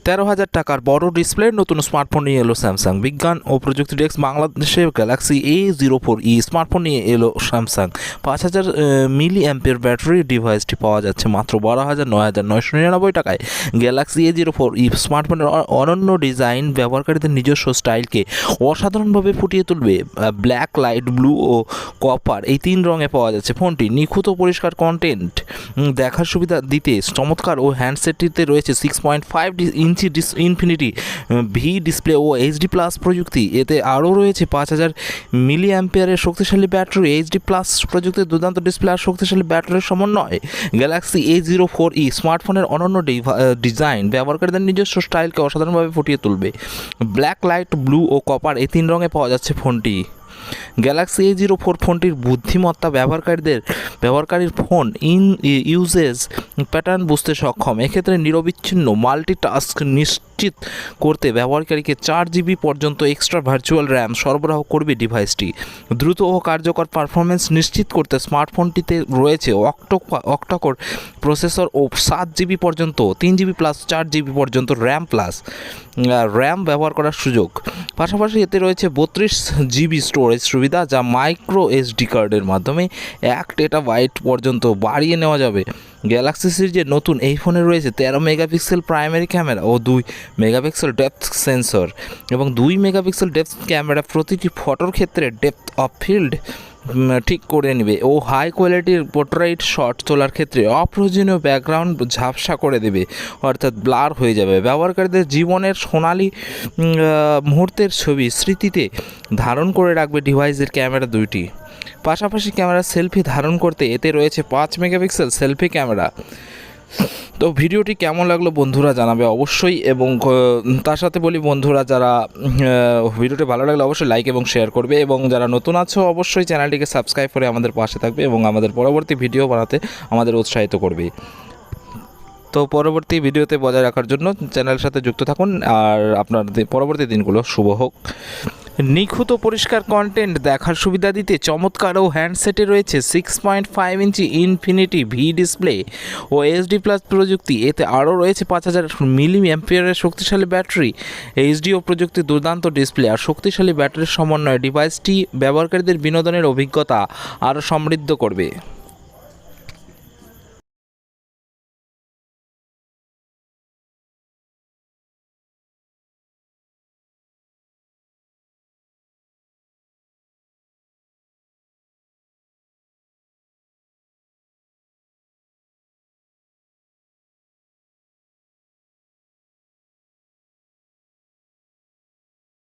13,000 টাকার বড় ডিসপ্লের নতুন স্মার্টফোন নিয়ে এলো স্যামসাং। বিজ্ঞান ও প্রযুক্তি ডেস্ক বাংলাদেশে গ্যালাক্সি A04e স্মার্টফোন নিয়ে এলো স্যামসাং। 5,000 মিলি অ্যাম্পিয়ার ব্যাটারি ডিভাইসটি পাওয়া যাচ্ছে মাত্র 12,999 টাকায়। গ্যালাক্সি A04e স্মার্টফোনের অনন্য ডিজাইন ব্যবহারকারীদের নিজস্ব স্টাইলকে অসাধারণভাবে ফুটিয়ে তুলবে। ব্ল্যাক, লাইট ব্লু ও কপার এই 3 রঙে পাওয়া যাচ্ছে। ফোনটি নিখুঁত ও পরিষ্কার কন্টেন্ট দেখার সুবিধা দিতে চমৎকার ও হ্যান্ডসেটটিতে রয়েছে 6.5 ইঞ্চি ইনফিনিটি ভি ডিসপ্লে ও HD+ প্রযুক্তি। এতে আরও রয়েছে 5,000 মিলি অ্যাম্পিয়ারের শক্তিশালী ব্যাটারি, HD+ প্রযুক্তির দুর্দান্ত ডিসপ্লে আর শক্তিশালী ব্যাটারির সমন্বয়। গ্যালাক্সি A04e স্মার্টফোনের অনন্য ডিজাইন ব্যবহারকারীদের নিজস্ব স্টাইলকে অসাধারণভাবে ফুটিয়ে তুলবে। ব্ল্যাক, লাইট ব্লু ও কপার এই 3 রঙে পাওয়া যাচ্ছে ফোনটি। গ্যালাক্সি A04 ফোনটির বুদ্ধিমত্তা ব্যবহারকারীর ফোন ইউজেজ প্যাটার্ন বুঝতে সক্ষম। এক্ষেত্রে নিরবিচ্ছিন্ন মাল্টিটাস্ক নিশ্চিত করতে ব্যবহারকারীকে 4GB পর্যন্ত এক্সট্রা ভার্চুয়াল র্যাম সরবরাহ করবে ডিভাইসটি। দ্রুত ও কার্যকর পারফরমেন্স নিশ্চিত করতে স্মার্টফোনটিতে রয়েছে অক্টাকোর প্রসেসর ও 7GB পর্যন্ত 3GB প্লাস 4GB পর্যন্ত র্যাম ব্যবহার করার সুযোগ। পাশাপাশি এতে রয়েছে 32GB স্টোরেজ সুবিধা, যা মাইক্রো SD কার্ডের মাধ্যমে 1 টেরাবাইট পর্যন্ত বাড়িয়ে নেওয়া যাবে। গ্যালাক্সি সিরিজের নতুন এই ফোনে রয়েছে 13 মেগাপিক্সেল প্রাইমারি ক্যামেরা ও 2 মেগাপিক্সেল ডেপথ সেন্সর এবং 2 মেগাপিক্সেল ডেপথ ক্যামেরা প্রতিটি ফটোর ক্ষেত্রে ডেপথ অফ ফিল্ড ঠিক করে নেবে ও হাই কোয়ালিটির পোর্ট্রেট শট তোলার ক্ষেত্রে অপ্রয়োজনীয় ব্যাকগ্রাউন্ড ঝাপসা করে দেবে, অর্থাৎ ব্লার হয়ে যাবে। ব্যবহারকারীদের জীবনের সোনালি মুহূর্তের ছবি স্মৃতিতে ধারণ করে রাখবে ডিভাইসের ক্যামেরা দুইটি। পাশাপাশি ক্যামেরা সেলফি ধারণ করতে এতে রয়েছে 5 মেগাপিক্সেল সেলফি ক্যামেরা। তো ভিডিওটি কেমন লাগলো বন্ধুরা জানাবে অবশ্যই, এবং তার সাথে বলি বন্ধুরা, যারা ভিডিওটি ভালো লাগলে অবশ্যই লাইক এবং শেয়ার করবে, এবং যারা নতুন আছো অবশ্যই চ্যানেলটিকে সাবস্ক্রাইব করে আমাদের পাশে থাকবে এবং আমাদের পরবর্তী ভিডিও বানাতে আমাদের উৎসাহিত করবে। তো পরবর্তী ভিডিওতে বজায় রাখার জন্য চ্যানেলের সাথে যুক্ত থাকুন, আর আপনাদের পরবর্তী দিনগুলো শুভ হোক। নিখুঁত পরিষ্কার কন্টেন্ট দেখার সুবিধা দিতে চমৎকার ও হ্যান্ডসেটে রয়েছে 6.5 ইঞ্চি ইনফিনিটি ভি ডিসপ্লে ও HD+ প্রযুক্তি। এতে আরও রয়েছে 5,000 মিলি অ্যাম্পিয়ারের শক্তিশালী ব্যাটারি, HD ও প্রযুক্তির দুর্দান্ত ডিসপ্লে আর শক্তিশালী ব্যাটারির সমন্বয়ে ডিভাইসটি ব্যবহারকারীদের বিনোদনের অভিজ্ঞতা আরও সমৃদ্ধ করবে।